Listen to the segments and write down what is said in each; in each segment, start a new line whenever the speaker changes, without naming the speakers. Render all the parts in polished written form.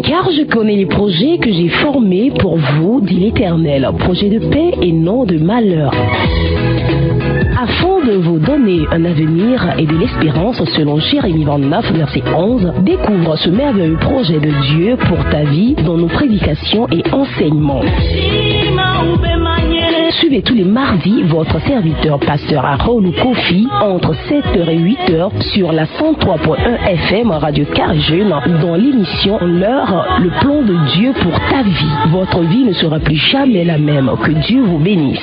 Car je connais les projets que j'ai formés pour vous, dit l'Éternel, projets de paix et non de malheur, afin de vous donner un avenir et de l'espérance. Selon Jérémie 29, verset 11, découvre ce merveilleux projet de Dieu pour ta vie dans nos prédications et enseignements. Suivez tous les mardis votre serviteur pasteur Harold Kofi entre 7h et 8h sur la 103.1 FM Radio Carjeune dans l'émission L'heure, le plan de Dieu pour ta vie. Votre vie ne sera plus jamais la même. Que Dieu vous bénisse.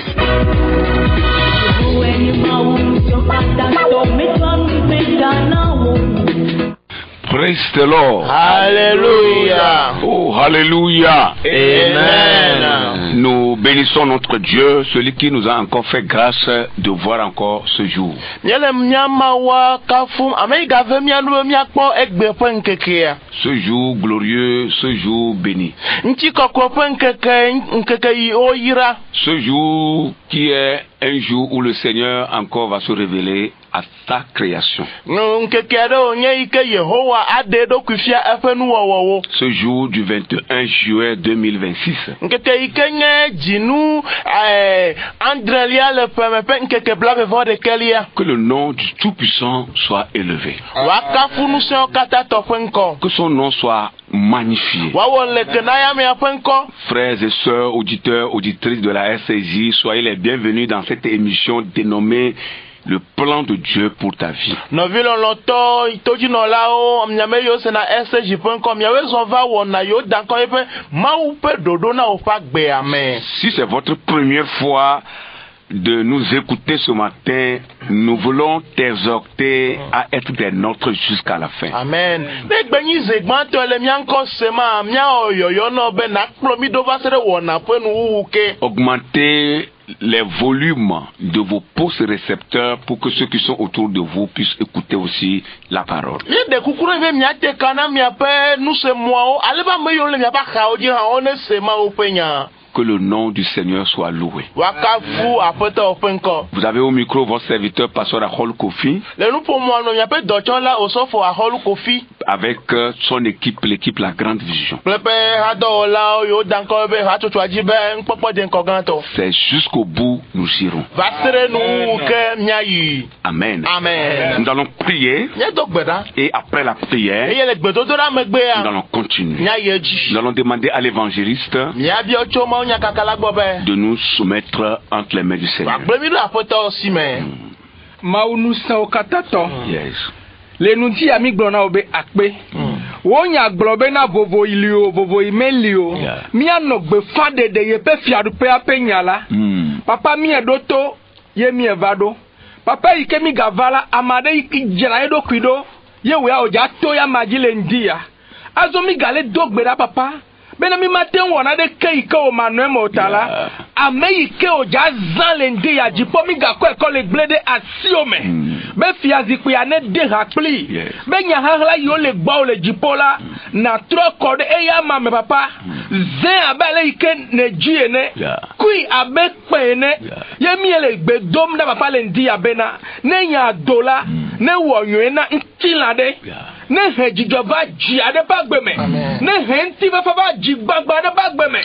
Praise the Lord.
Alléluia.
Oh, Alléluia.
Amen.
Nous bénissons notre Dieu, celui qui nous a encore fait grâce de voir encore ce jour. Ce jour glorieux, ce jour béni. Ce jour qui est un jour où le Seigneur encore va se révéler à sa création. Ce jour du 21 juillet 2026. Que le nom du Tout-Puissant soit élevé. Que son nom soit magnifié. Frères et sœurs, auditeurs, auditrices de la RCJ, soyez les bienvenus dans cette émission dénommée Le plan de Dieu pour ta vie. Si c'est votre première fois de nous écouter ce matin, nous voulons t'exhorter à être des nôtres jusqu'à la fin.
Amen.
Augmentez les volumes de vos postes récepteurs pour que ceux qui sont autour de vous puissent écouter aussi la parole. Que le nom du Seigneur soit loué. Vous avez au micro votre serviteur pasteur Harold Kofi avec son équipe, l'équipe La Grande Vision. C'est jusqu'au bout nous irons. Amen.
Amen.
Nous allons prier et après la prière, nous allons continuer. Nous allons demander à l'évangéliste de nous soumettre entre les mains du Seigneur. Yes.
Le nunti ami glona obe akpe. Wonya globe na vovo ilio, vovo imelio. Mi anogbe fade de ye pe fiadu pe apenyala. Papa mi edoto, ye mi evado. Papa ike mi gavala amade iki jela edo kwido. Ye we oja to ya majile ndia. Azo mi gale dogbera papa. Bena mi maten wana de keike o manwe motala. Ame ike oja zalendi ya jipo mi gakwe kole blede asiome. Be fiazi kuyane de hakpli. Be nyahahla yo le gba o le jipo la. Na tro kode eya mame papa. Zen abele ike ne jiene. Kui abe kwene. Ye mi ele gbe dom na papa lendi ya bena. Ne nya dola. Ne wonyo na ntilade. Ne hejijo va ji ade bagbeme. Ne henti va va ji gbagba ade bagbeme.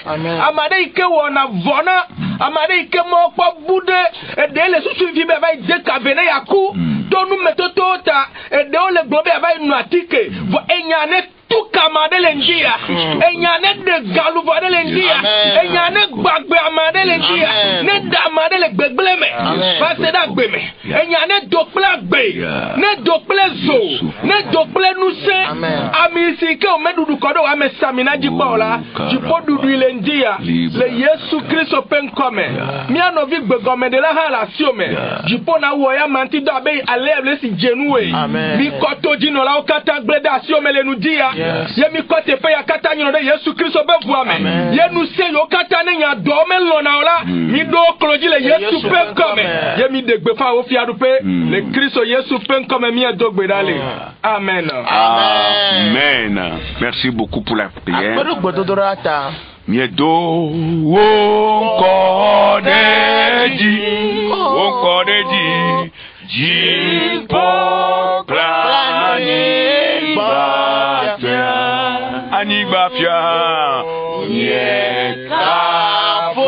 Amade ike wona vona. Amade ike mo po bude. Ede le susu vi be va de kavene yaku. Donu metoto ta. Ede o le globe va nu atike. Vo enyane tout kamade lendia. Enyane de galuvo de lendia. Enyane gbagbe amade lendia. Ne damade le gbegleme. Va se da gbeme. Enyane dokpla gbe. Ne dokple zo. Ne dokple nuse. Amisi ke o medudu kodo wa mesamina jipola. Jipo dudu lendia. Le Yesu Kristo penkome. Mi anovi gbegome de la hala siome. Jipo na wo ya manti do abe aleble si jenue. Mi koto jino la o kata gleda siome le nudia. Ye mi kote pe ya kata nyino de Yesu Kristo be vuame. Ye nu se yo kata ne nya do me lona ola. Mi do kloji le Yesu penkome. Ye mi degbe fa o fiadu pe. Le Kristo Yesu penkome mi dogbe dale. Amen.
Amen. Merci beaucoup pour la prière. Miedo wonkodeji jipo plani ba Anibafia.
Yekafu.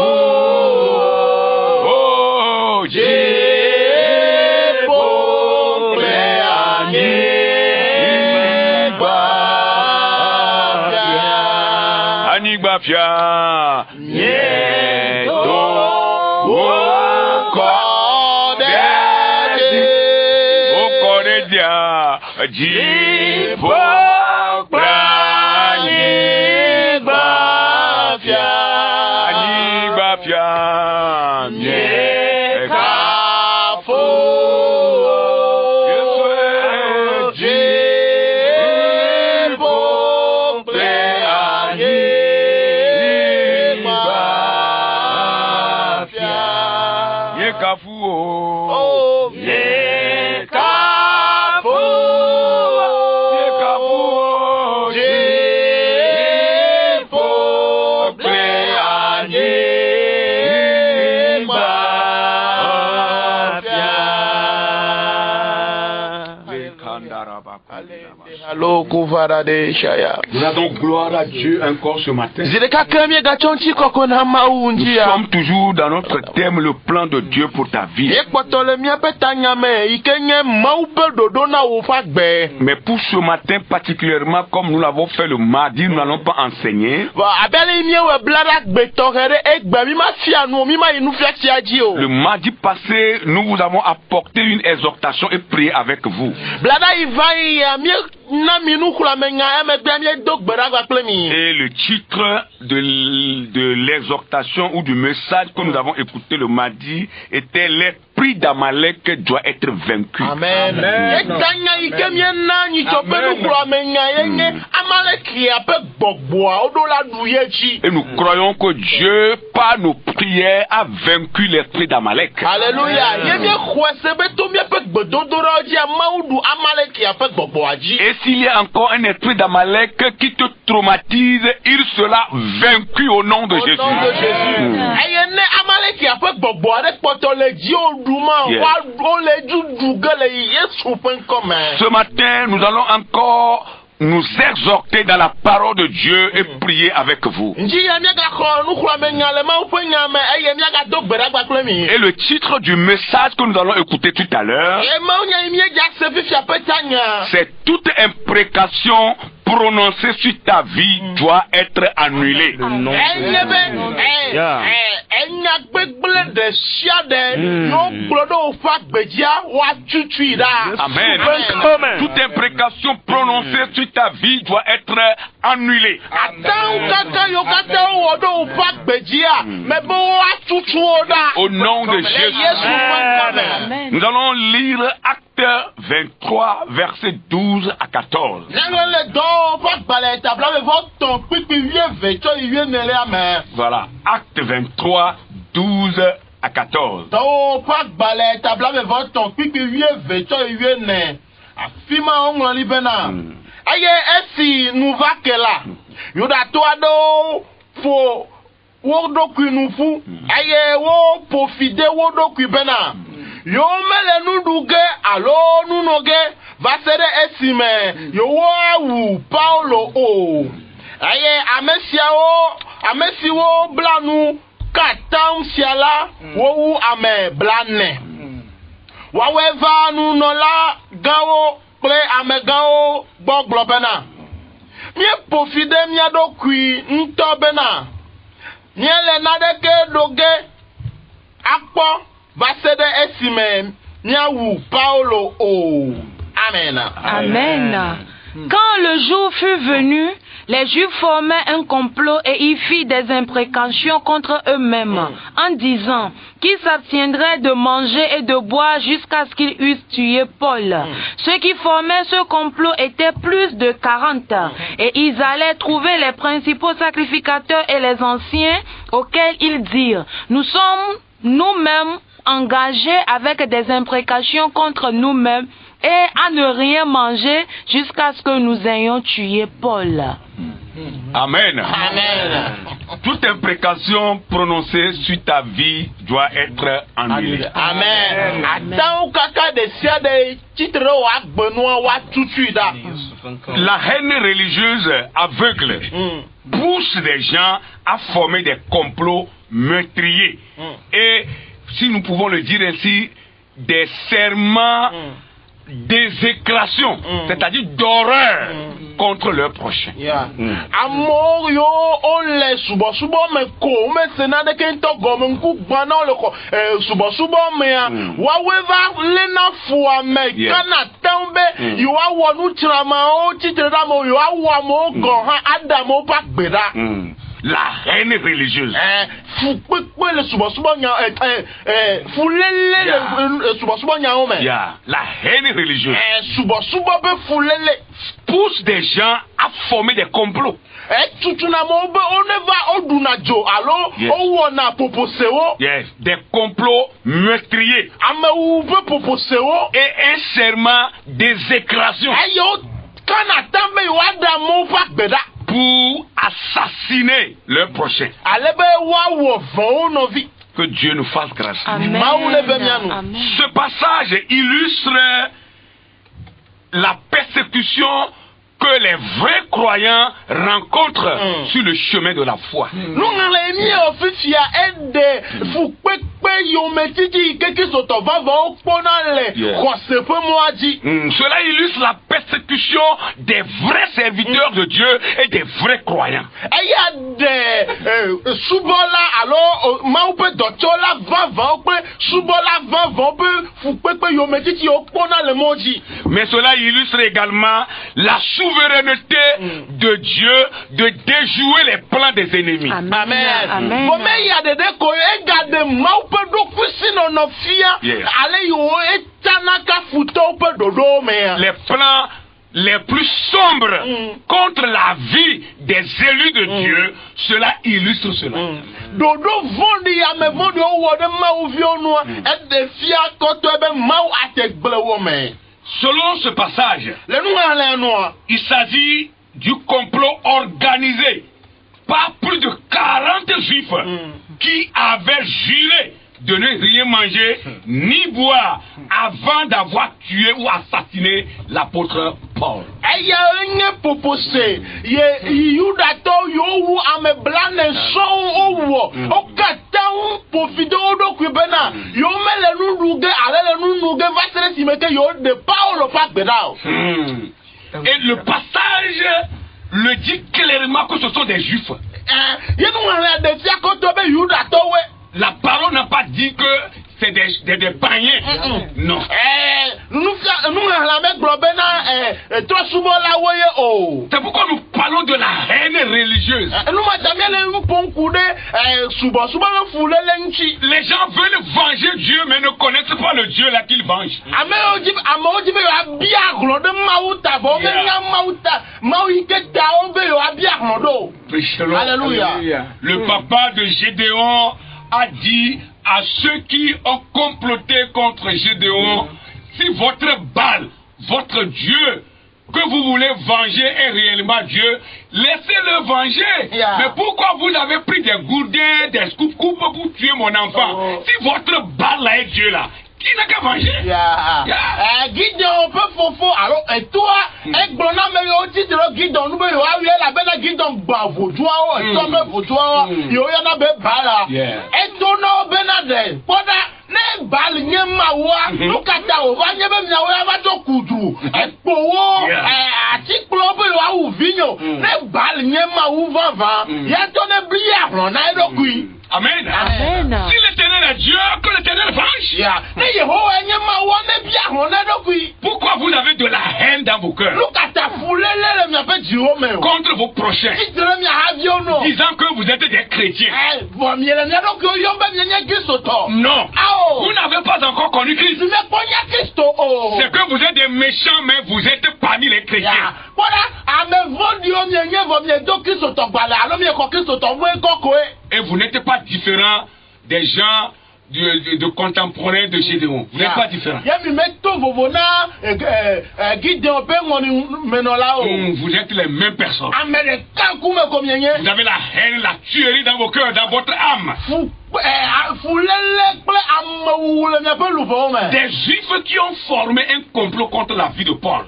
Oh, Anibafia. Nous rendons gloire à Dieu encore ce matin. Nous sommes toujours dans notre thème, le plan de Dieu pour ta vie. Mais pour ce matin particulièrement, comme nous l'avons fait le mardi, nous n'allons pas enseigner. Le mardi passé, nous vous avons apporté une exhortation et prié avec vous. Et le titre de l'exhortation ou du message que nous avons écouté le mardi était l'esprit d'Amalek doit être vaincu.
Amen.
Et nous croyons que Dieu, par nos prières, a vaincu l'esprit d'Amalek.
Alléluia.
Et s'il y a encore un esprit d'Amalek qui te traumatise, il sera vaincu au nom de Jésus. Ce matin, nous allons encore nous exhorter dans la parole de Dieu et prier avec vous. Et le titre du message que nous allons écouter tout à l'heure, c'est toute imprécation prononcée sur ta vie doit être annulée.
Amen.
Toute imprécation prononcée sur ta vie doit être annulée. Au nom de Jésus. Nous allons lire Acte 23, versets 12 à 14. Voilà, Acte 23, 12 à 14.
Yo mele nuduge alo nunoge vasere esime yo wu Paulo o aye amesiwo blanu katam siala wo ame blane waweva nu nola gawo ple ame gawo gbogbo bena mi pofide mi adokui nto bena mi le nadeke doge akpo vasede esime miawu Paulo o. Amen.
Amen. Quand le jour fut venu, les Juifs formaient un complot et y firent des imprécations contre eux-mêmes, en disant qu'ils s'abstiendraient de manger et de boire jusqu'à ce qu'ils eussent tué Paul. Ceux qui formaient ce complot étaient plus de 40, et ils allaient trouver les principaux sacrificateurs et les anciens, auxquels ils dirent: nous sommes nous-mêmes engagés avec des imprécations contre nous-mêmes et à ne rien manger jusqu'à ce que nous ayons tué Paul.
Amen. Amen. Toute imprécation prononcée sur ta vie doit être annulée.
Amen.
La haine religieuse aveugle pousse des gens à former des complots meurtriers. Et, si nous pouvons le dire ainsi, des serments d'exécration, c'est-à-dire d'horreur contre leur prochain.
Amour yo ole subo me ko me senade ke to gomen ku gbana le ko subo me wa weva lena fua me kana tambe yo awo nu trama o titira mo yo awo mo go ha adamo pa gbera.
La haine religieuse.
Fou le subo nya fou le subo nya o me.
La haine religieuse.
Subo be fou lele
pousse des gens à former des complots. Des complots meurtriers. Et un serment d'exécration pour assassiner leur prochain. Que Dieu nous fasse grâce.
Amen. Amen.
Ce passage illustre la persécution que les vrais croyants rencontrent sur le chemin de la foi. Cela illustre la persécution des vrais serviteurs de Dieu et des vrais croyants. Mais cela illustre également la souveraineté de Dieu de déjouer les plans des ennemis.
Amen. Amen.
Les plans les plus sombres contre la vie des élus de Dieu, cela illustre cela. Selon ce passage, il s'agit du complot organisé par plus de 40 juifs qui avaient juré de ne rien manger ni boire avant d'avoir tué ou assassiné l'apôtre Paul. Et le passage le dit clairement que ce sont des juifs. La parole n'a pas dit que c'est des païens. Non. C'est pourquoi nous parlons de la haine religieuse. Les gens veulent venger Dieu mais ne connaissent pas le Dieu là qu'ils vengent.
Alléluia.
Le papa de Gédéon a dit à ceux qui ont comploté contre Gédéon, si votre Baal, votre Dieu, que vous voulez venger est réellement Dieu, laissez-le venger. Mais pourquoi vous avez pris des gourdins, des coupes pour tuer mon enfant? Si votre Baal là est Dieu là, qui n'a qu'à manger?
Guidon peut fofo. Alors, et toi, et Blona me aussi de le guidon, nous voyons la belle guidon bavoujoa, et toi me voujoa, yo yana be bala. Et toi no benade, poda, ne bal nyemawa, lukata o, vanyebe mnawa vato kudru, et powo, atiklo be wa ou vigno, ne bal nyemawa vava, yatone blia, na edokui.
Amen.
Amen.
Si l'Éternel est Dieu, que l'Éternel venge. Pourquoi vous avez de la haine dans vos cœurs contre vos prochains, disant que vous êtes des chrétiens? Non. Vous n'avez pas encore connu Christ. C'est que vous êtes des méchants, mais vous êtes parmi les chrétiens. Et vous n'êtes pas différent des gens de contemporains de Gédéon. Vous n'êtes pas différent. Vous êtes les mêmes personnes. Vous avez la haine, la tuerie dans vos cœurs, dans votre âme. Des Juifs qui ont formé un complot contre la vie de Paul.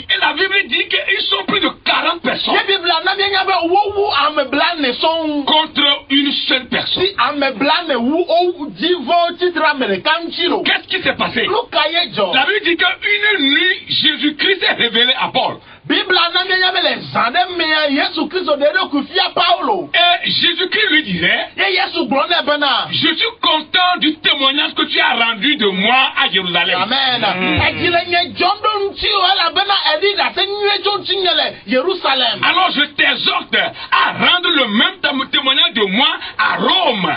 Et la Bible dit qu'ils sont plus de 40 personnes contre une seule personne. Qu'est-ce qui s'est passé? La Bible dit qu'une nuit, Jésus-Christ est révélé à Paul. Et Jésus-Christ lui disait, je suis content du témoignage que tu as rendu de moi à Jérusalem.
Amen.
Alors je t'exhorte à rendre le même témoignage de moi à Rome.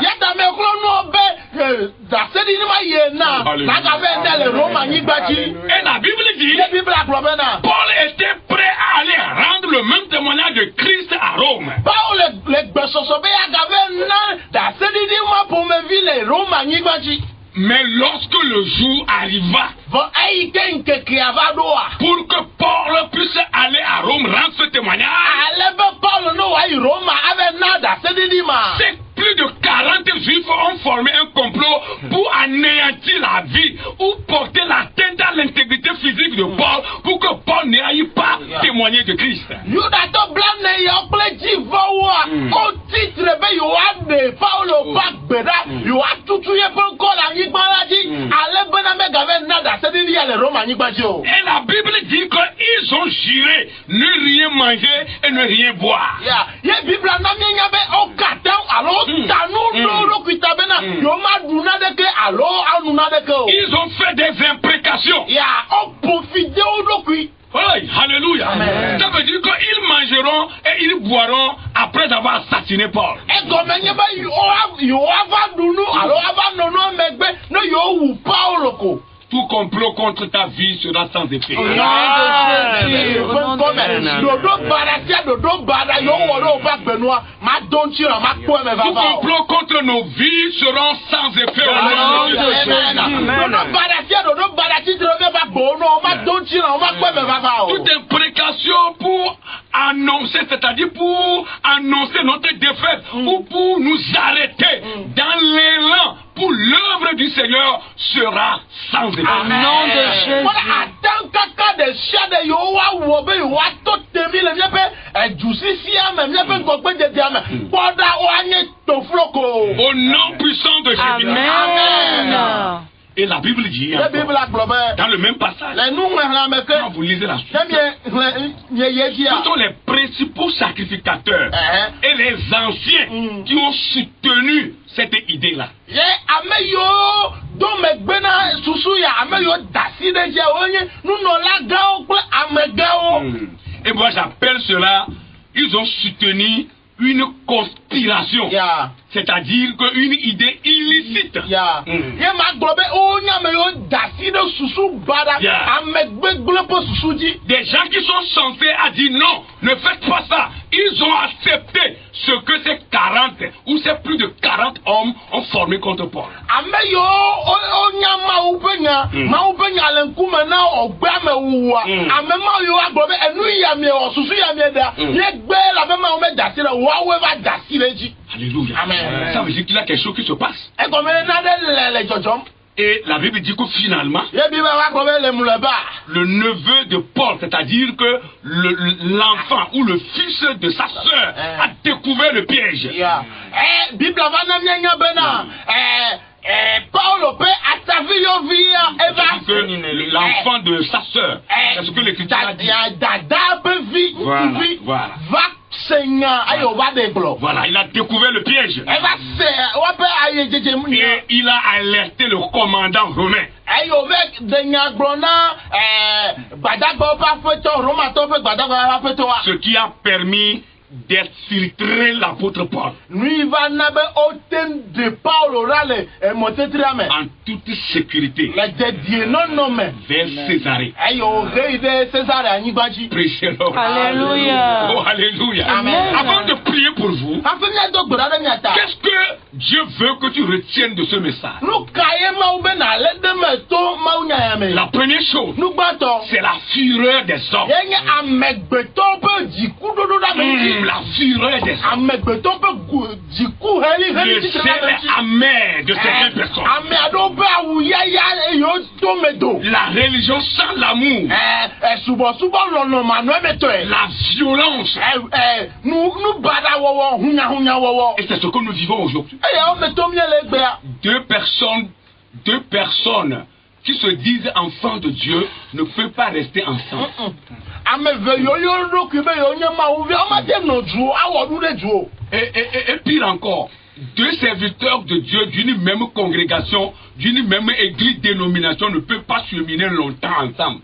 Et la Bible dit, Paul était prêt à aller rendre le même témoignage de Christ à Rome. Mais lorsque le jour arriva pour que Paul puisse aller à Rome rendre ce témoignage, c'est plus de 40 Juifs ont formé un complot pour anéantir la vie ou porter l'atteinte à l'intégrité physique de Paul pour que Paul n'aille pas témoigner de Christ. Et la Bible dit qu'ils ont juré ne rien manger et ne rien boire. Ils ont fait des imprécations. Oui, alléluia. Ça veut dire qu'ils mangeront et ils boiront après avoir assassiné Paul. Tout complot contre ta vie sera sans effet. Tout complot contre nos vies seront sans effet. Toute imprécation pour annoncer, c'est-à-dire pour annoncer notre défaite ou pour nous arrêter dans l'élan pour l'œuvre du Seigneur sera sans effet.
Au nom de Jésus.
Au nom puissant de Jésus.
Amen.
Et la Bible dit dans le même passage, quand vous lisez la suite, ce sont les principaux sacrificateurs et les anciens qui ont soutenu cette idée-là. Et moi j'appelle cela, ils ont soutenu une conspiration. C'est-à-dire qu'une idée illicite. Des gens qui sont censés à dire non, ne faites pas ça. Ils ont accepté ce que ces 40 ou ces plus de 40 hommes ont formé contre Paul. Alléluia. Amen. Ça veut dire qu'il y a quelque chose qui se passe. Et la Bible dit que finalement, le neveu de Paul, c'est-à-dire que l'enfant ou le fils de sa sœur a découvert le piège. L'enfant de sa sœur, c'est ce que l'Écriture a dit. Voilà, il a découvert le piège. Et il a alerté le commandant romain. Ce qui a permis d'exfiltrer l'apôtre Paul en toute sécurité vers Césarée.
Alléluia.
Oh, alléluia.
Amen.
Avant de prier pour vous, qu'est-ce que Dieu veut que tu retiennes de ce message? La première chose, c'est la fureur des hommes. La fureur des hommes. Le zèle amer de certaines personnes. La religion sans l'amour. La violence. Et c'est ce que nous vivons aujourd'hui. Deux personnes qui se disent enfants de Dieu ne peuvent pas rester ensemble. Et pire encore, deux serviteurs de Dieu d'une même congrégation, d'une même église dénomination ne peuvent pas cheminer longtemps ensemble.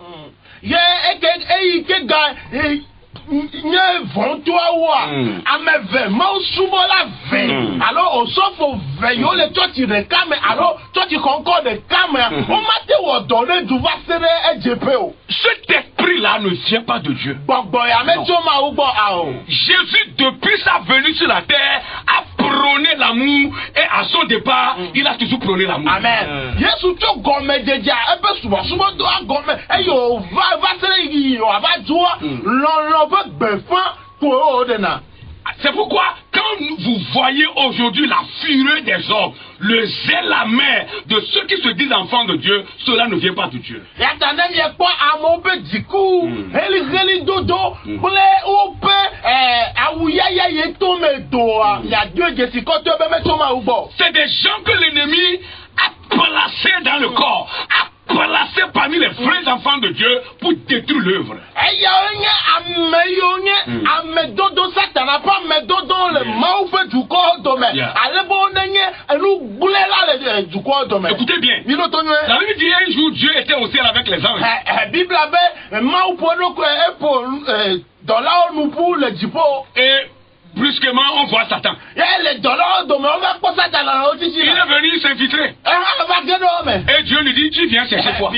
Alors on s'offre au veillot, toi tu réclames, alors toi tu concordes de caméra. On m'a dit du
cet esprit-là ne vient pas de Dieu. Jésus, depuis sa venue sur la terre, a prôné l'amour et à son départ, il a toujours prôné l'amour.
Amen.
C'est pourquoi, quand vous voyez aujourd'hui la fureur des hommes, le zèle amer de ceux qui se disent enfants de Dieu, cela ne vient pas de Dieu. C'est des gens que l'ennemi a placés dans le corps, placé parmi les vrais enfants de Dieu pour détruire l'œuvre. Écoutez bien, la Bible dit un jour Dieu était au ciel avec les anges. Et brusquement, on voit Satan. Il est venu s'infiltrer. Et Dieu lui dit, tu viens chercher quoi?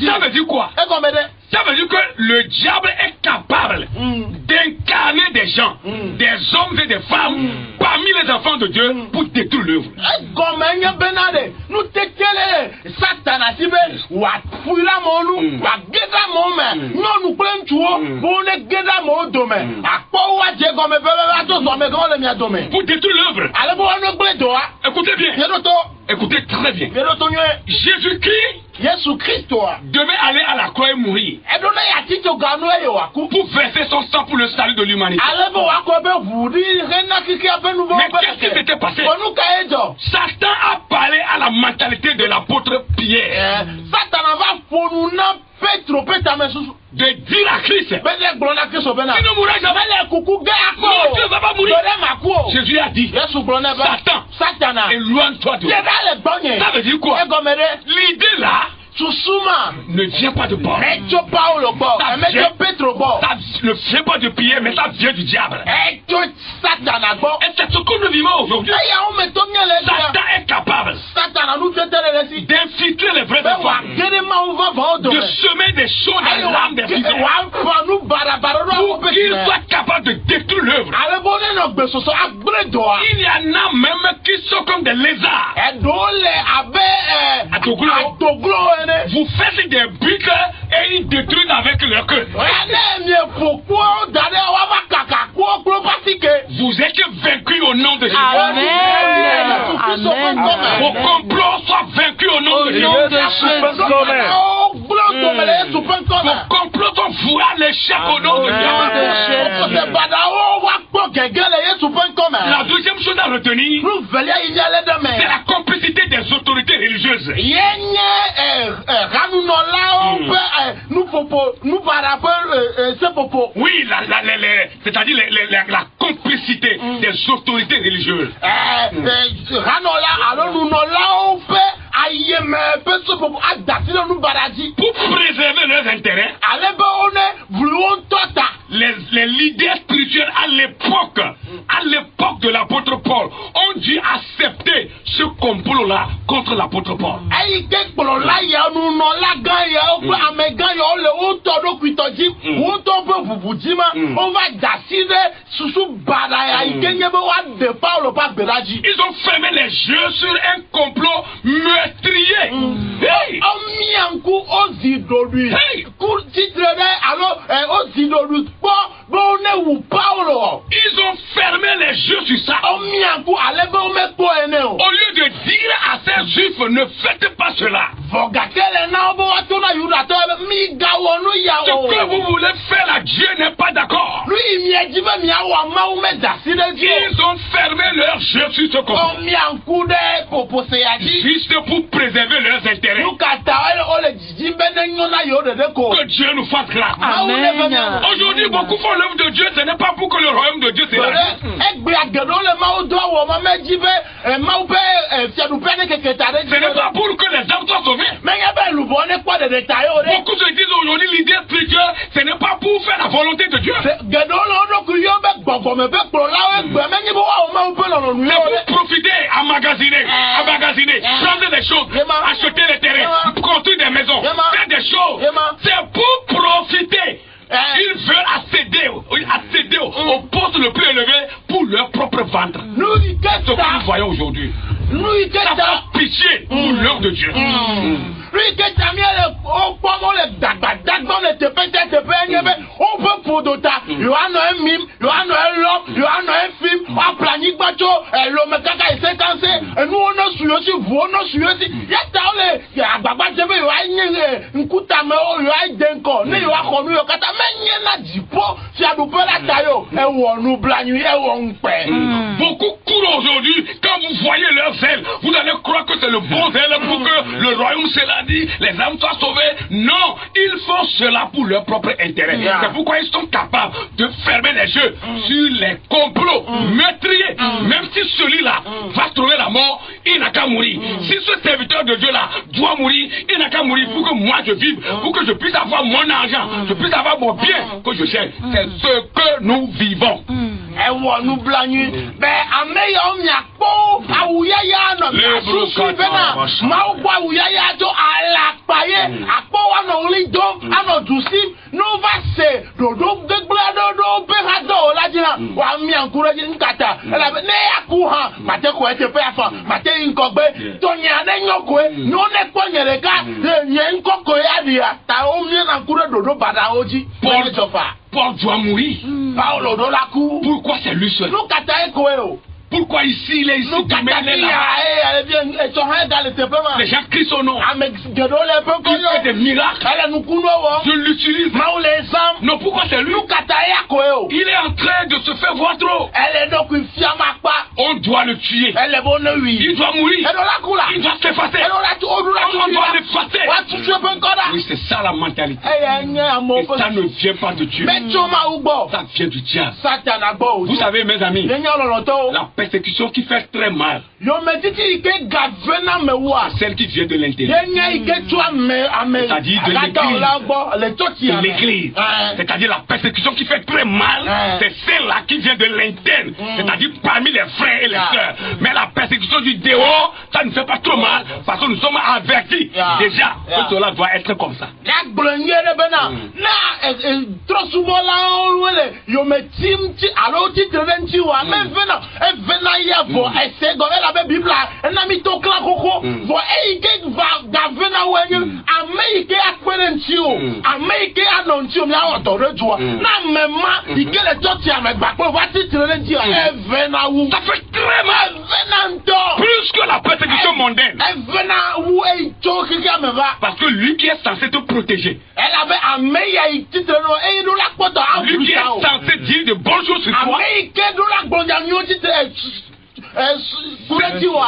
Ça veut dire quoi? Ça veut dire que le diable est capable d'incarner des gens, des hommes et des femmes parmi les enfants de Dieu pour détruire l'œuvre. Pour détruire l'œuvre. Écoutez bien. Écoutez très bien. Jésus-Christ devait aller à la croix et mourir pour verser son sang pour le salut de l'humanité. Mais qu'est-ce qui s'était passé? Satan a parlé à la mentalité de l'apôtre Pierre de dire à Christ, tu ne mourras jamais. Non, tu ne vas pas mourir. Jésus a dit, Satan, éloigne-toi de moi. Ça veut dire quoi? L'idée là ne vient pas de Paul. Ça ne vient pas de Pierre, mais ça vient du diable. Et c'est ce que nous vivons aujourd'hui. Satan est capable d'infiltrer les vrais enfants, de semer des choses dans l'âme des fils pour qu'ils soient capables de détruire l'œuvre. Il y en a même qui sont comme des lézards. Vous faites des briques et ils détruisent avec leur queue. Vous êtes vaincus au nom de Jésus. Vos complots soient vaincus au nom de Jésus. Vos complots sont voués à l'échec au nom de Jésus. La deuxième chose à retenir, c'est la complicité des autorités religieuses. Oui, c'est-à-dire la complicité des autorités religieuses. Pour préserver leurs intérêts, les leaders spirituels à l'époque de l'apôtre Paul ont dû accepter ce complot-là contre l'apôtre Paul. Ils ont fermé les yeux sur un complot meurtrier.
coup aussi d'aujourd'hui. Coup titre alors aussi d'aujourd'hui. Bon on est où Paulo.
Ils ont fermé les yeux sur ça.
On mis un coup à l'ébé on met quoi
Au lieu de dire à ces juifs, ne faites pas cela.
Ce que
vous voulez faire là, Dieu n'est pas d'accord. Ils ont fermé leurs yeux sur ce qu'on juste pour préserver leurs intérêts. Que Dieu nous fasse grâce. Aujourd'hui, beaucoup font l'œuvre de Dieu, ce n'est pas pour que le royaume de Dieu s'élargisse. Ce n'est pas pour que les âmes soient sauvées. Beaucoup se disent aujourd'hui l'idée spirituelle, ce n'est pas pour faire la volonté de Dieu. C'est pour profiter, à magasiner, prendre des choses, acheter des terrains, construire des maisons, faire des choses. C'est pour profiter. Ils veulent accéder au poste le plus élevé pour leur propre ventre. C'est ce que nous voyons aujourd'hui. Ça fait pitié pour l'œuvre de Dieu. Beaucoup courent aujourd'hui. Quand vous voyez leur zèle, vous allez croire que c'est le bon zèle pour que le royaume s'élargisse, les âmes soient sauvées. Non, ils font cela pour leur propre intérêt. C'est pourquoi ils sont capables de fermer les yeux sur les complots meurtriers. Même si celui-là va trouver la mort, il n'a qu'à mourir. Si ce serviteur de Dieu-là doit mourir, il n'a qu'à mourir pour que moi je vive, pour que je puisse avoir mon argent, je puisse avoir mon bien que je cherche. C'est ce que nous vivons.
Nous blagnons, mais à meilleur miapo, à ouyaya, non, mais souci, à la paye, à quoi on lit donc, à notre souci, nous va se, dodo, de blado, perado, la dina, ou à mi encourager une cata, elle avait né à courant, maté quoi était père, maté une coque, tonya n'encoue, non n'est pas les gars, y'a une coque à dire, t'as au mieux encouragé dodo, badaoji, pour le sofa.
Paul doit mourir. Pourquoi c'est lui seul? Pourquoi ici, il est ici, les gens crient son nom. Il fait des miracles. Je l'utilise. Non, pourquoi c'est lui? Il est en train de se faire voir trop. On doit le tuer. Il doit mourir. Il doit s'effacer. On doit l'effacer. Oui, c'est ça la mentalité. Et ça ne vient pas de Dieu. Ça vient du diable. Vous savez, mes amis, la persécution qui fait très mal, celle qui vient de l'intérieur, c'est-à-dire de l'église. C'est-à-dire la persécution qui fait très mal, c'est celle-là qui vient de l'interne, c'est-à-dire parmi les frères et les sœurs. Mais la persécution du dehors, ça ne fait pas trop mal, parce que nous sommes avertis déjà que cela doit être comme ça.
Trop souvent là,
ça fait très mal, plus que la persécution mondaine, parce que lui qui est censé te protéger, lui qui est censé dire de bonnes choses sur toi,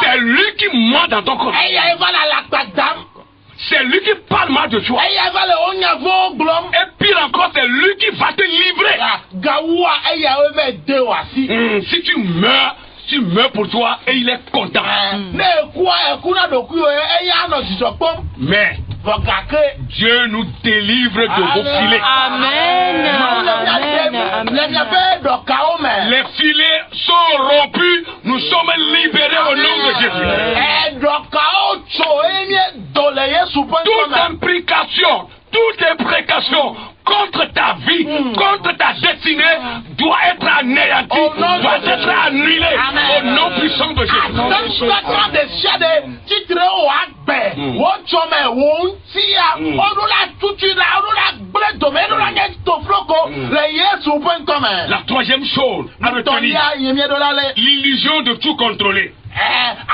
c'est lui qui ment dans ton corps. C'est lui qui parle mal de toi. Et pire encore, c'est lui qui va te livrer. Si tu meurs pour toi et il est content. Mais Dieu nous délivre de vos filets.
Amen.
Les filets sont rompus. Nous sommes libérés au nom de Jésus. Toute imprécation contre ta vie, contre ta destinée, doit être anéantie, doit être annulée au nom puissant de Jésus.
ọdún la tutu la ọdún la gbẹlẹ dọmẹ ọdún la nyẹ tofloko le Yesu pẹ nkọmẹ.
La troisième chose à retenir, l'illusion de tout contrôler.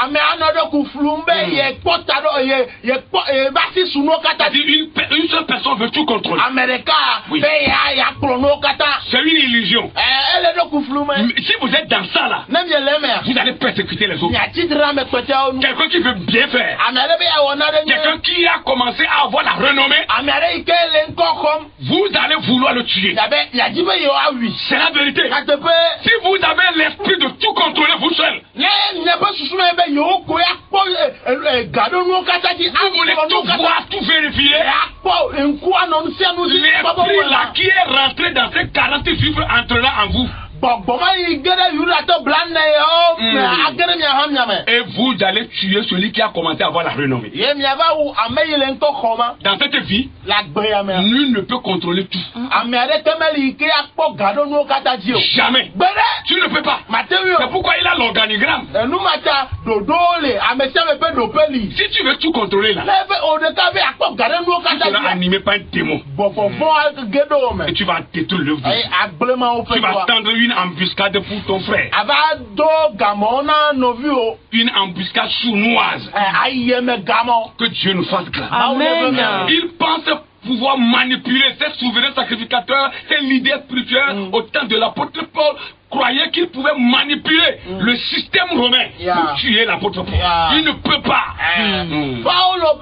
Ame anɔdɔ kuflu bɛ yɛ kpɔta dɔ yɛ kpɔ basi sunu kata.
Une seule personne veut tout contrôler.
Américain bɛ ya kplɔ n'o kata.
C'est une illusion.
Elle dɔ kuflu mɛ.
Si vous êtes dans ça là,
ne mi yɛlɛ mɛ.
vous allez persécuter les autres.
Nyatidira mɛ kpɛtɛ o nu.
Quelqu'un qui veut bien faire.
Américain bɛ yɛ wɔ na de nye.
Quelqu'un qui a commencé à avoir la renommée.
Américain le nkɔ kɔm.
Vous allez vouloir le tuer.
Yabɛ yadi bɛ yɛ wa wi.
C'est la vérité.
Katepe.
Si vous avez l'esprit de tout contrôler vous seul.
Vous
voulez tout voir, tout vérifier. L'esprit là qui est rentré dans ces 40 vivres entrera en vous. Et vous allez tuer celui qui a commencé à avoir la renommée. Dans cette vie, nul ne peut contrôler tout. Jamais. Tu ne peux pas. C'est pourquoi il a l'organigramme. Si tu veux tout contrôler là, tu seras animé par un démon. Et tu vas détruire le vie. Tu vas tendre une embuscade pour ton frère. Une embuscade sournoise. Que Dieu nous fasse grâce.
Amen.
Il pense pouvoir manipuler ces souverains sacrificateurs, ces leaders spirituels au temps de l'apôtre Paul. Croyait qu'il pouvait manipuler le système romain pour tuer l'apôtre Paul. Il ne peut pas.
Paulo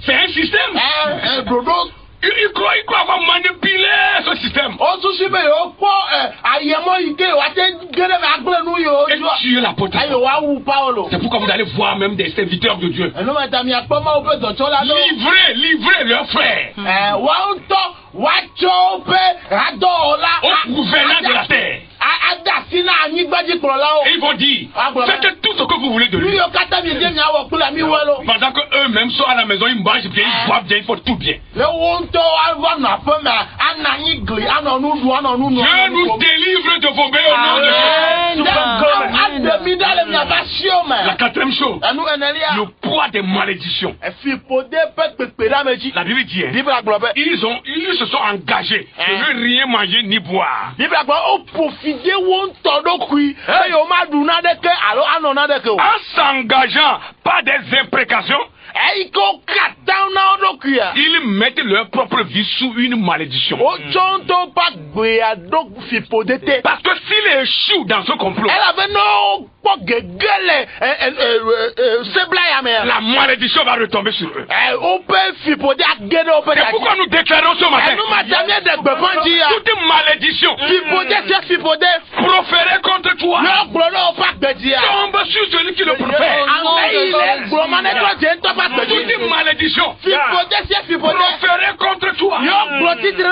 c'est un système. Il croit avoir manipulé ce système. Et tuer l'apôtre. C'est pourquoi vous allez voir même des serviteurs de Dieu livrer leurs frères au gouverneur de la terre. Et ils vont dire, faites tout ce que vous voulez de lui. Pendant que eux-mêmes sont à la maison, ils mangent bien, ils boivent bien, ils font tout bien. Dieu nous délivre de vos mains au nom de Jésus. La quatrième chose, le poids des malédictions. La Bible dit, ils se sont engagés. Je ne veux rien manger ni boire. En s'engageant par des imprécations, ils mettent leur propre vie sous une malédiction. Parce que s'il échoue dans ce complot, la malédiction va retomber sur eux. C'est pourquoi nous déclarons ce matin toute malédiction proférée contre toi tombe sur celui qui le profère. Toute malédiction proférée contre toi retourne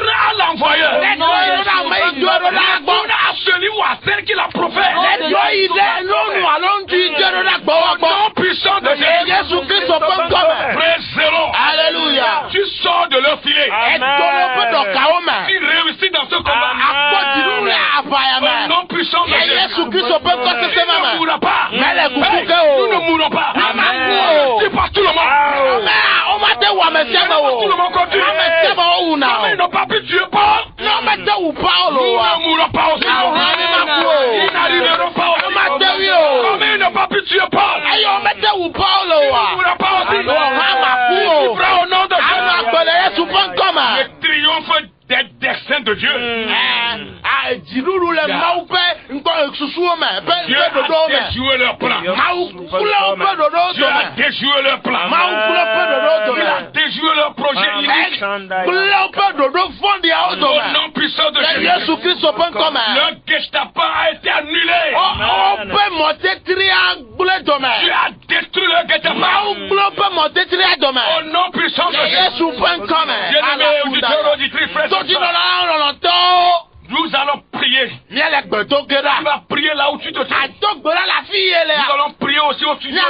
à l'envoyeur. Retourne à celui ou à celle qui la profère. Nom puissant de Jésus. Alléluia. Tu sors de leur filet. Tu réussis dans ce combat. Au nom puissant de Jésus. Nous ne mourrons pas. Nous ne mourrons pas. Tu passes tout le monde. Tout le monde continue. Ils n'ont pas pu tuer Paul. Nous ne mourrons pas aussi. Ils n'arriveront pas aussi. Ils n'ont pas pu tuer Paul. Nous ne mourrons pas aussi. Au nom de Jésus. Le triomphe des desseins de Dieu. Dieu a déjoué leur plan. Dieu a déjoué leur plan. Il a déjoué leur projet unique. Au nom puissant de Jésus. Le Gestapo a été annulé. Dieu a détruit le Gestapo. Au nom puissant de Jésus. Bien-aimés auditeurs, auditrices, frères, nous allons prier. Tu vas prier là où tu te trouves. Nous allons prier aussi au continuons.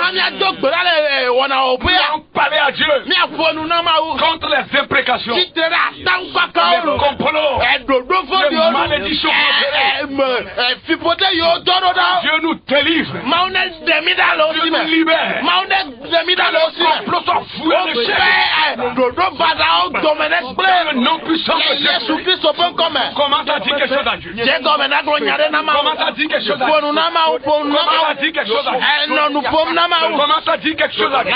Nous parler à Dieu contre les imprécations, les complots, les malédictions. Dieu nous délivre. Dieu nous libère. Les complots sont foués de chair. Non puissant de Jésus. Comment t'as dit quelque chose à Dieu? Comment t'as dit quelque chose à Dieu? Comment t'as dit quelque chose à Dieu? Comment t'as dit quelque chose à Dieu?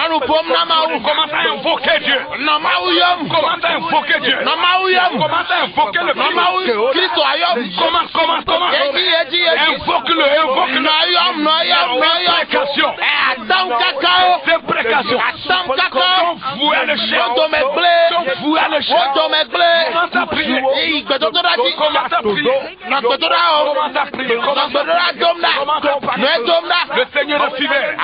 Comment t'as invoqué Dieu? Comment t'as invoqué Dieu? Comment t'as invoqué le Christ? Comment? Invoque-le. Déprécation. Voué le chien. Voué le chien. Comment t'as prié? Comment t'as prié? Le Seigneur est fidèle.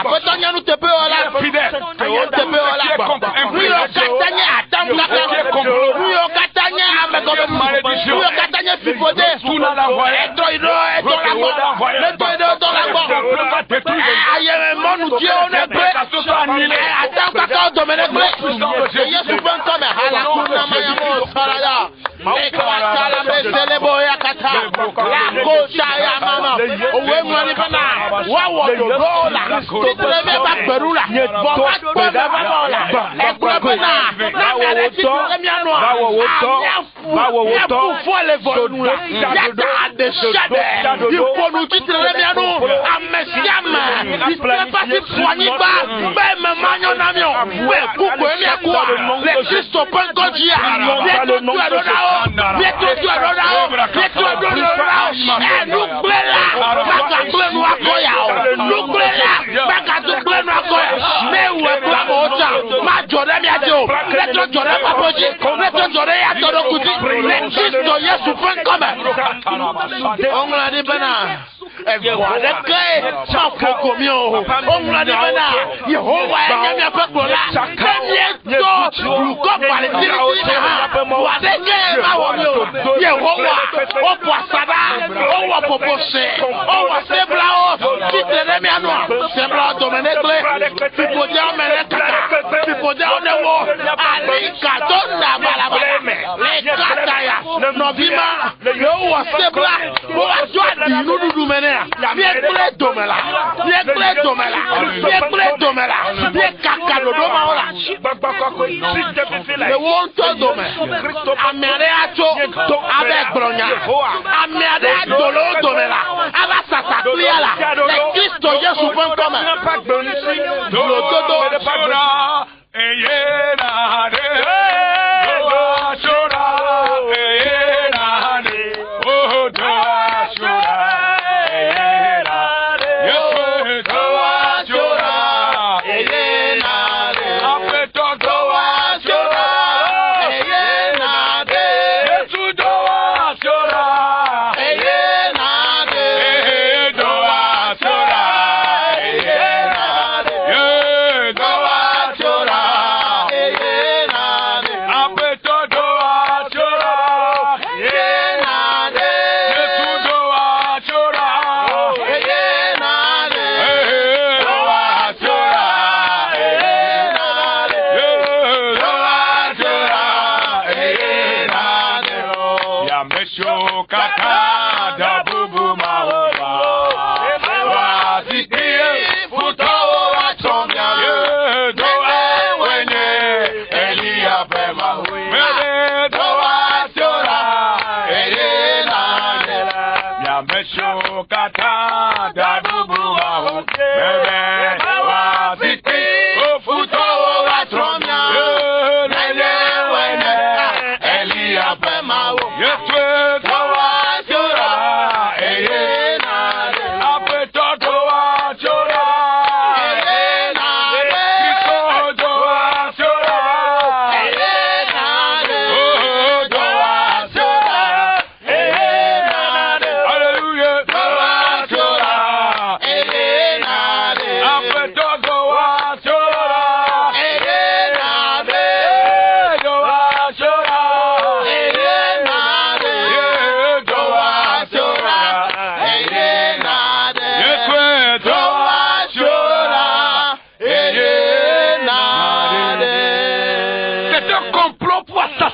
Hallelujah.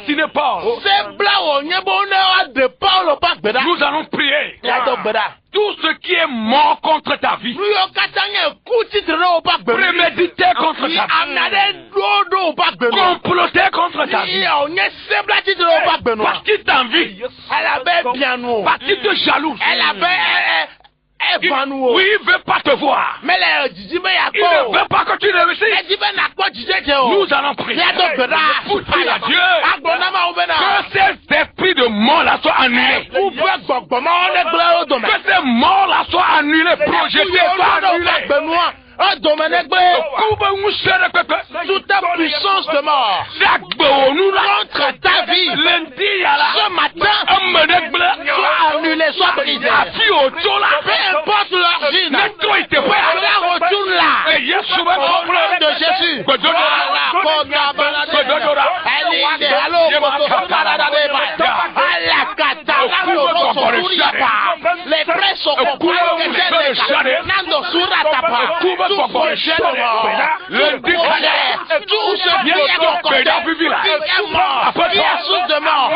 assassiné Paul.
Nous
allons prier. Tout ce qui est mort contre ta vie, prémédité contre ta vie, comploté contre ta vie, partie d'envie, partie de jaloux. Oui, il ne veut pas te voir. Il ne veut pas que tu réussisses. Nous allons prier pour dire à Dieu que ces esprits de mort là soient annulés. Que ces morts là soient annulés, projetés, soient annulés.
Toute ta puissance de mort contre ta vie ce matin soit annulée, soit brisée. Peu importe l'origine, cela retourne là. Au nom de Jésus. Les prêts sont compris. Tout ce qui est ton côté, qui est mort, qui est source de mort,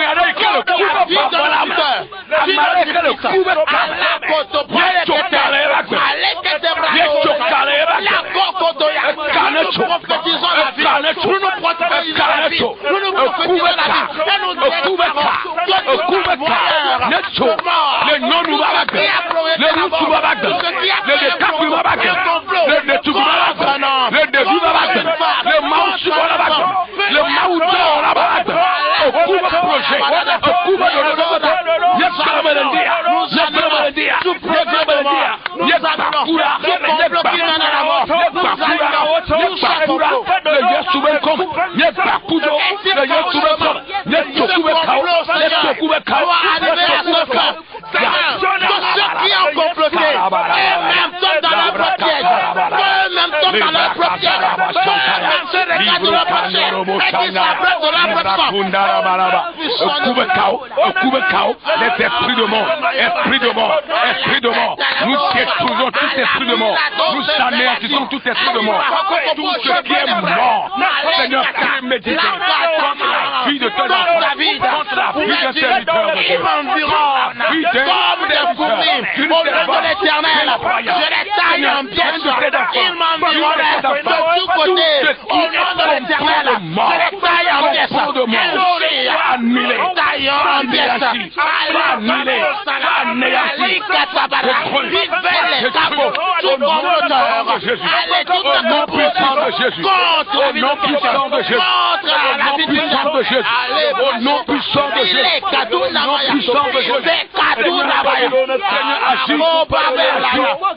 les esprits de mort, esprit de mort, esprit de mort. Nous détruisons tout esprit de mort. Nous anéantissons tout esprit de mort. Tout ce qui est mort, Seigneur, prémédité contre la vie de ton enfant, contre la vie de serviteur de Dieu,
au nom de l'Éternel, je les taille en pièces. Ils m'environnent de tous côtés. Au nom de l'Éternel, je les taille en pièces.
Annulé,
taillons en pièces. Annulé, anéanti, les cabots, tout promoteur. Allez, tout contre la vie de Jésus. Contre la vie de Jésus.
Au nom puissant de Jésus.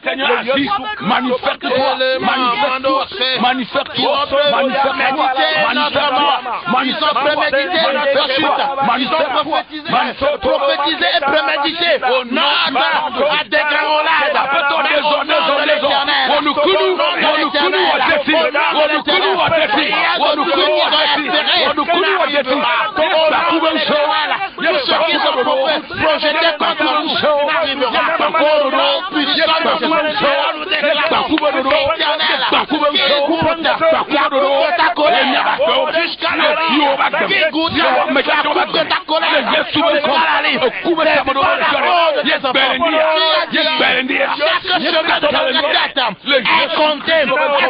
Seigneur, agis, manifeste-toi, manifeste-toi,
prophétiser et préméditer au nom à des grands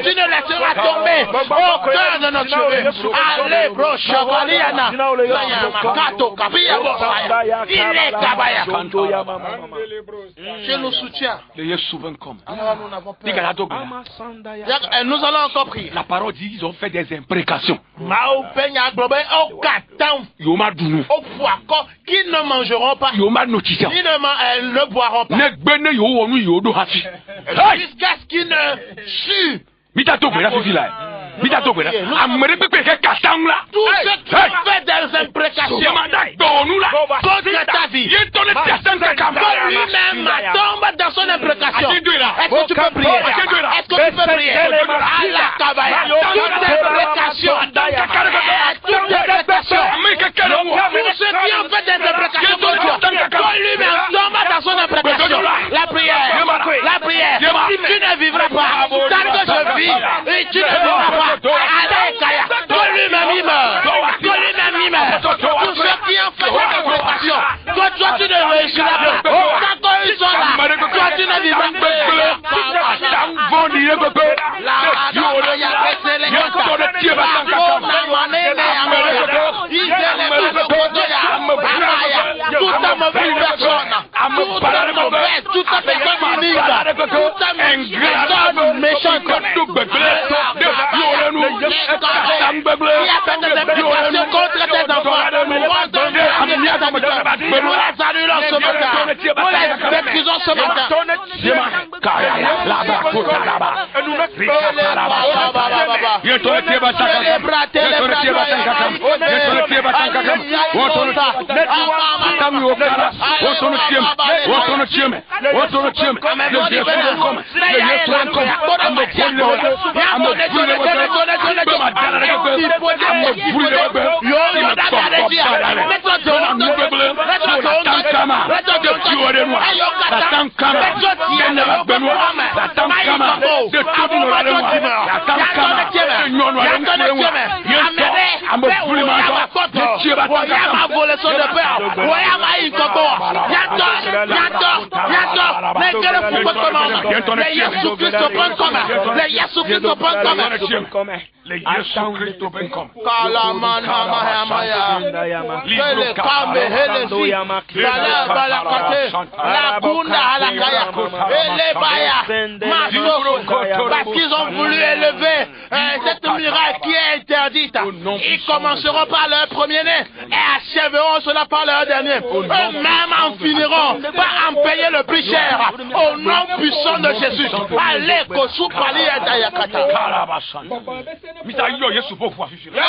tu ne laisseras tomber aucun de nos cheveux. Allez, bro, Chevaliana, je nous soutiens. Nous allons encore prier.
La parole dit ils ont fait des imprécations.
Qui ne mangeront pas,
ni
ne boiront pas, jusqu'à ce qu'ils ne suent. Tout ceux qui fait des imprécations contre ta vie, que lui-même tombe dans son imprécation. Est-ce que tu peux prier? Est-ce que tu peux prier? Allah Kabaya, toute imprécation, toute imprécation, tous ceux qui ont fait des imprécations contre Dieu, que lui-même tombe dans son imprécation. La prière, si tu ne vivras pas, tant que je vis, et tu ne vivras pas, allez Kaya, que lui-même il meurt, que lui-même il meurt, Parce qu'ils ont voulu élever cette miracle qui est interdite. Ils commenceront par leur premier-né et achèveront cela par leur dernier. Eux-mêmes en finiront par en payer le plus cher. Au nom puissant de Jésus. Allez, Kosupali et Dayakata. Non,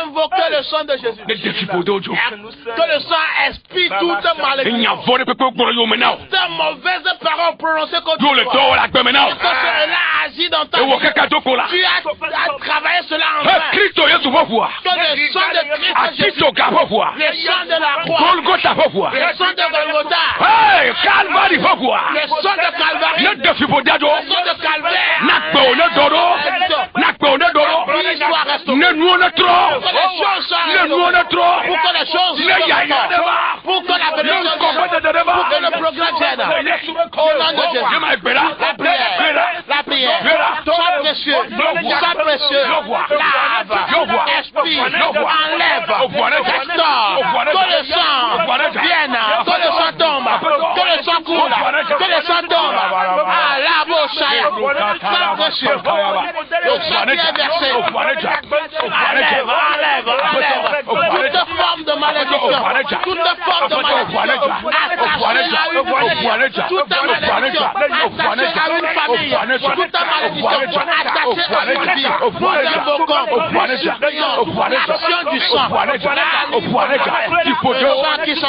invoquez le sang de Jésus. Que le sang expie toute malédiction. Toutes mauvaises paroles prononcées contre toi. Que cela agit dans ta vie. Tu as travaillé cela en vain. Que le sang de Christ Jésus, le sang de la croix, le sang de Golgotha, le sang de Calvarie, le sang de Calvaire, soit restauré. Pour que les choses soient pour que la bénédiction, pour que le progrès vienne. Au nom de Jésus. La prière. Sois précieux. Sois précieux. Lave. Esprit. Enlève. Restaure. Que le sang vienne. Que le sang tombe. Que le sang coule. Que le sang tombe. Ah, la bochaya. Sois précieux. Le sang qui est versé. Enlève. Toute forme de malédiction. Toute forme de malédiction. Attachée toute malédiction. Attachée à une famille. Toute malédiction. Attachée à une vie. Nous invoquons l'action du sang. Le sang qui s'en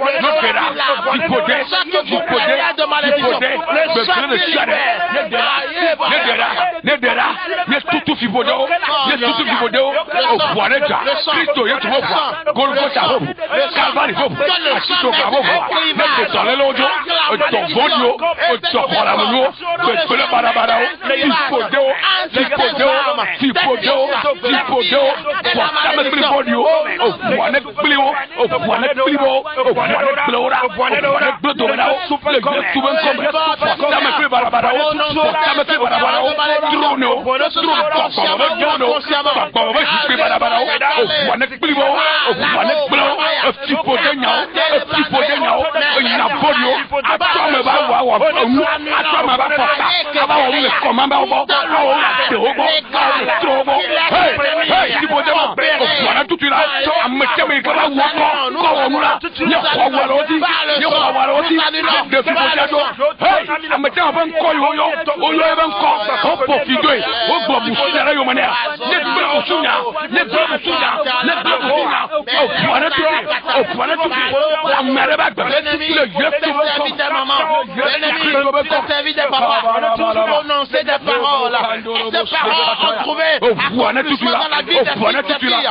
le sang qui vous prélève de malédiction. Le sang qui prononcer des paroles. Ces paroles ont trouvé accomplissement dans la vie des filles.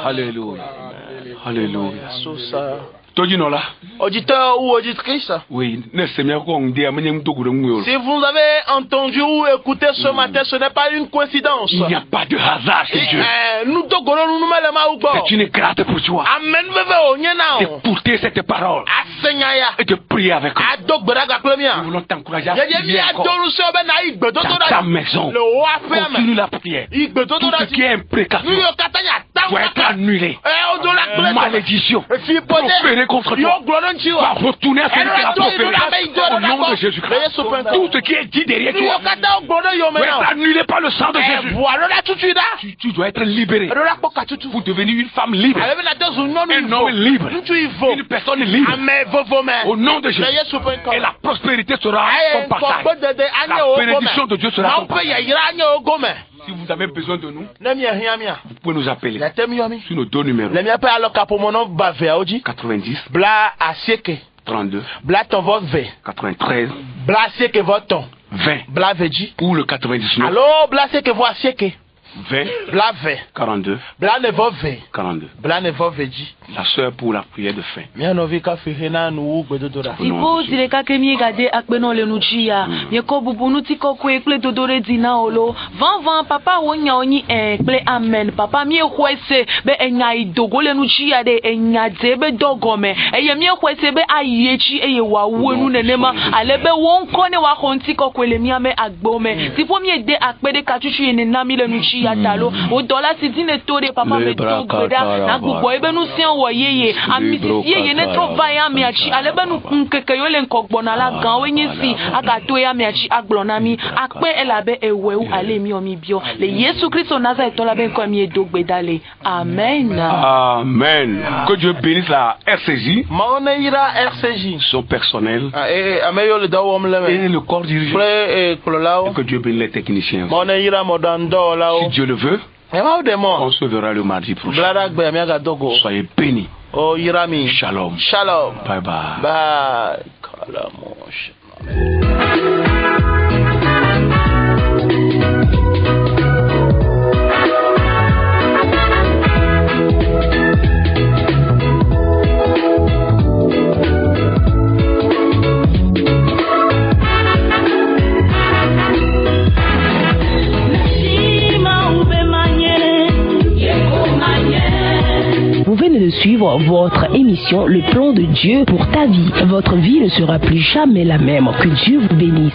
Alléluia. Alléluia.
Auditeur ou auditrice,
oui.
Si vous avez entendu ou écouté ce matin, ce n'est pas une coïncidence.
Il n'y a pas de hasard chez Dieu.
C'est
une grâce pour toi d'écouter cette parole et de prier avec eux. Nous voulons t'encourager à prier encore dans ta maison. Continue la prière. Tout ce qui est imprécation doit être annulé. Malédiction proférée contre toi va retourner à celui qui l'a proféré au nom de Jésus-Christ. Tout ce qui est dit derrière toi doit être annulé par le sang de Jésus. Tu dois être libéré pour devenir une femme libre, un homme libre, une personne libre au nom de Jésus. Et la prospérité sera ton partage. La bénédiction de Dieu sera ton partage. Si vous avez besoin de nous, vous pouvez nous appeler sur nos deux numéros 90 32 93 20 ou le 99 20 42 42. La sœur pour la prière de fin.
Sipo zileka kemi gade akbeno le nuchia. Yeko bubunu tiko kwe kle dodore dina olo. Van papa wonya oni kle amen. Papa mi kwese be enya idogo le nuchia de enya debe dogome. Eye mi kwese be ayechi eye wa wonu nenema. Alebe won kone wa kontiko kwe le mi ame agbome. Sipo mi de akbede kachuchu ene nami le nuchia talo. O dola sidine tore papa me dogreda na gubo ebe nu sien wo yeye. Amisiye yene trova ya miachi alebenu nkeke yole nkokbona la gan wenyesi agato ya miachi aglonami akpe elabe ewewu alemi omibio le Yesu Christ Nazareth tola ben ko mi edogbedale. Amen.
Amen. Que Dieu bénisse la RCJ, son personnel et le corps dirigeant. Et que Dieu bénisse les techniciens. Si Dieu le veut, on se verra le mardi prochain. Soyez bénis.
Oh, Irami.
Shalom.
Shalom.
Bye bye.
Bye.
Vous venez de suivre votre émission Le plan de Dieu pour ta vie. Votre vie ne sera plus jamais la même. Que Dieu vous bénisse.